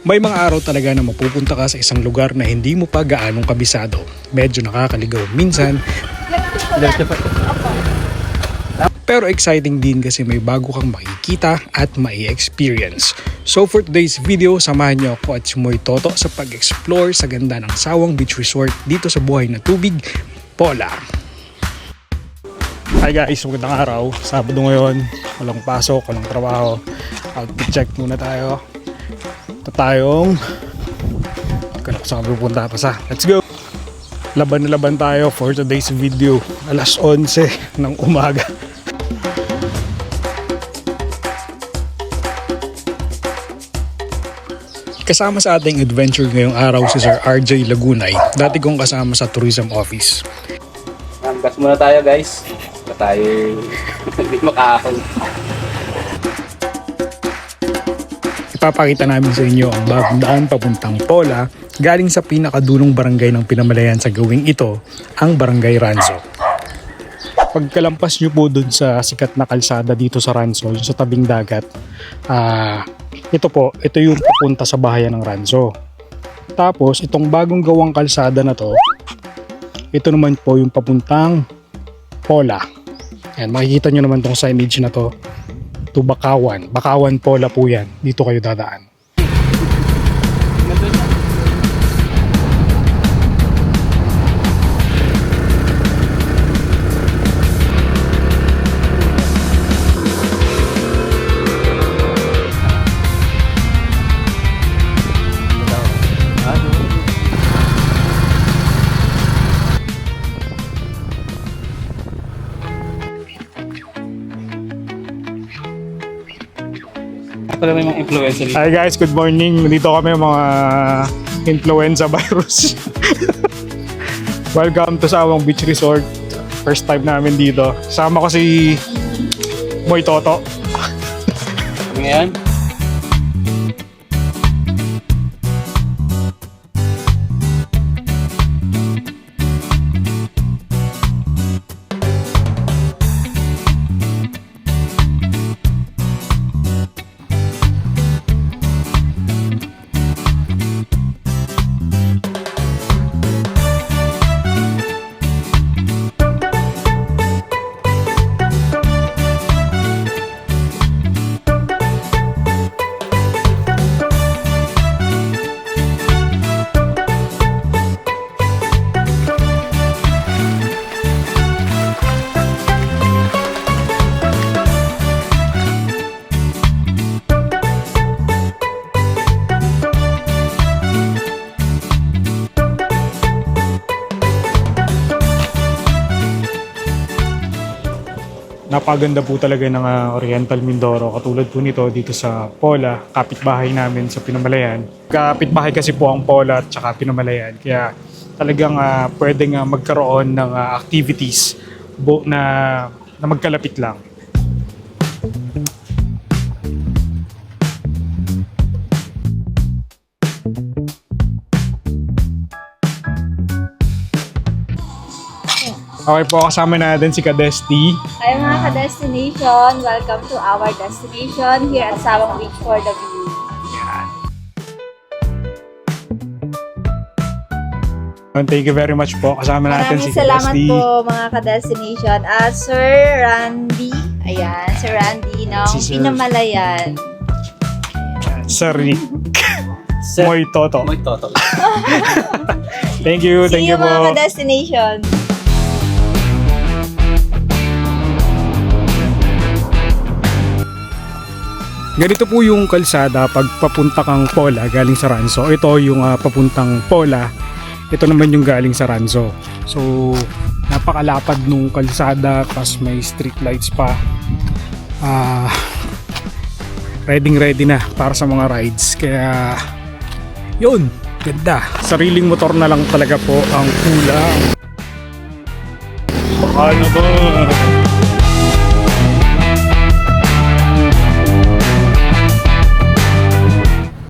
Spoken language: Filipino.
May mga araw talaga na mapupunta ka sa isang lugar na hindi mo pa gaanong kabisado. Medyo nakakaligaw minsan. Pero exciting din kasi may bago kang makikita at mai-experience. So for today's video, samahan niyo ako at si Moy Toto sa pag-explore sa ganda ng Sawang Beach Resort dito sa buhay na tubig, Pola. Hi guys, magandang araw. Sabado ngayon, walang pasok, walang trabaho. Outfit check muna tayo. Ito tayong kanap sa pupunta pa sa. Let's go! Laban na laban tayo for today's video. Alas 11 ng umaga. Kasama sa ating adventure ngayong araw si Sir RJ Lagunay. Dati kong kasama sa tourism office. Gas muna tayo guys. Baka tayo hindi makahon. Ipapakita namin sa inyo ang bagong daan papuntang Pola galing sa pinakadulong barangay ng Pinamalayan sa gawing ito, ang Barangay Ranzo. Pagkalampas nyo po dun sa sikat na kalsada dito sa Ranzo, sa tabing dagat, ito yung papunta sa bahayan ng Ranzo. Tapos itong bagong gawang kalsada na to, ito naman po yung papuntang Pola. Ayan, makikita nyo naman tong signage na to. To Bakawan. Bakawan Pola po yan. Dito kayo dadaan. Pala may mga influencer dito. Hi guys, good morning. Nandito kami mga influenza virus. Welcome to Sawang Beach Resort. First time namin dito. Kasama ko si Moy Toto. Ngayon, napaganda po talaga ng Oriental Mindoro. Katulad po nito dito sa Pola, kapitbahay namin sa Pinamalayan. Kapitbahay kasi po ang Pola at saka Pinamalayan. Kaya talagang pwedeng magkaroon ng activities na magkalapit lang. Okay po, kasama natin si Kadesti. Hi mga ka-destination! Welcome to our destination here at Sawang Beach for the view. Thank you very much po. Kasama natin si Maraming salamat Kadesti. po mga ka-destination. Sir Randy, ayan, Sir Randy ng Si Sir. Pinamalayan. Sir Rick. Moy Toto. Moy Toto. Thank you See you po. mga ka-destination. Ganito po yung kalsada pag papunta kang Pola galing sa Ranzo. Ito yung papuntang Pola. Ito naman yung galing sa Ranzo. So, napakalapad nung kalsada, pas may street lights pa. Ready na para sa mga rides. Kaya, yun, ganda. Sariling motor na lang talaga po ang kulang. Ano ba?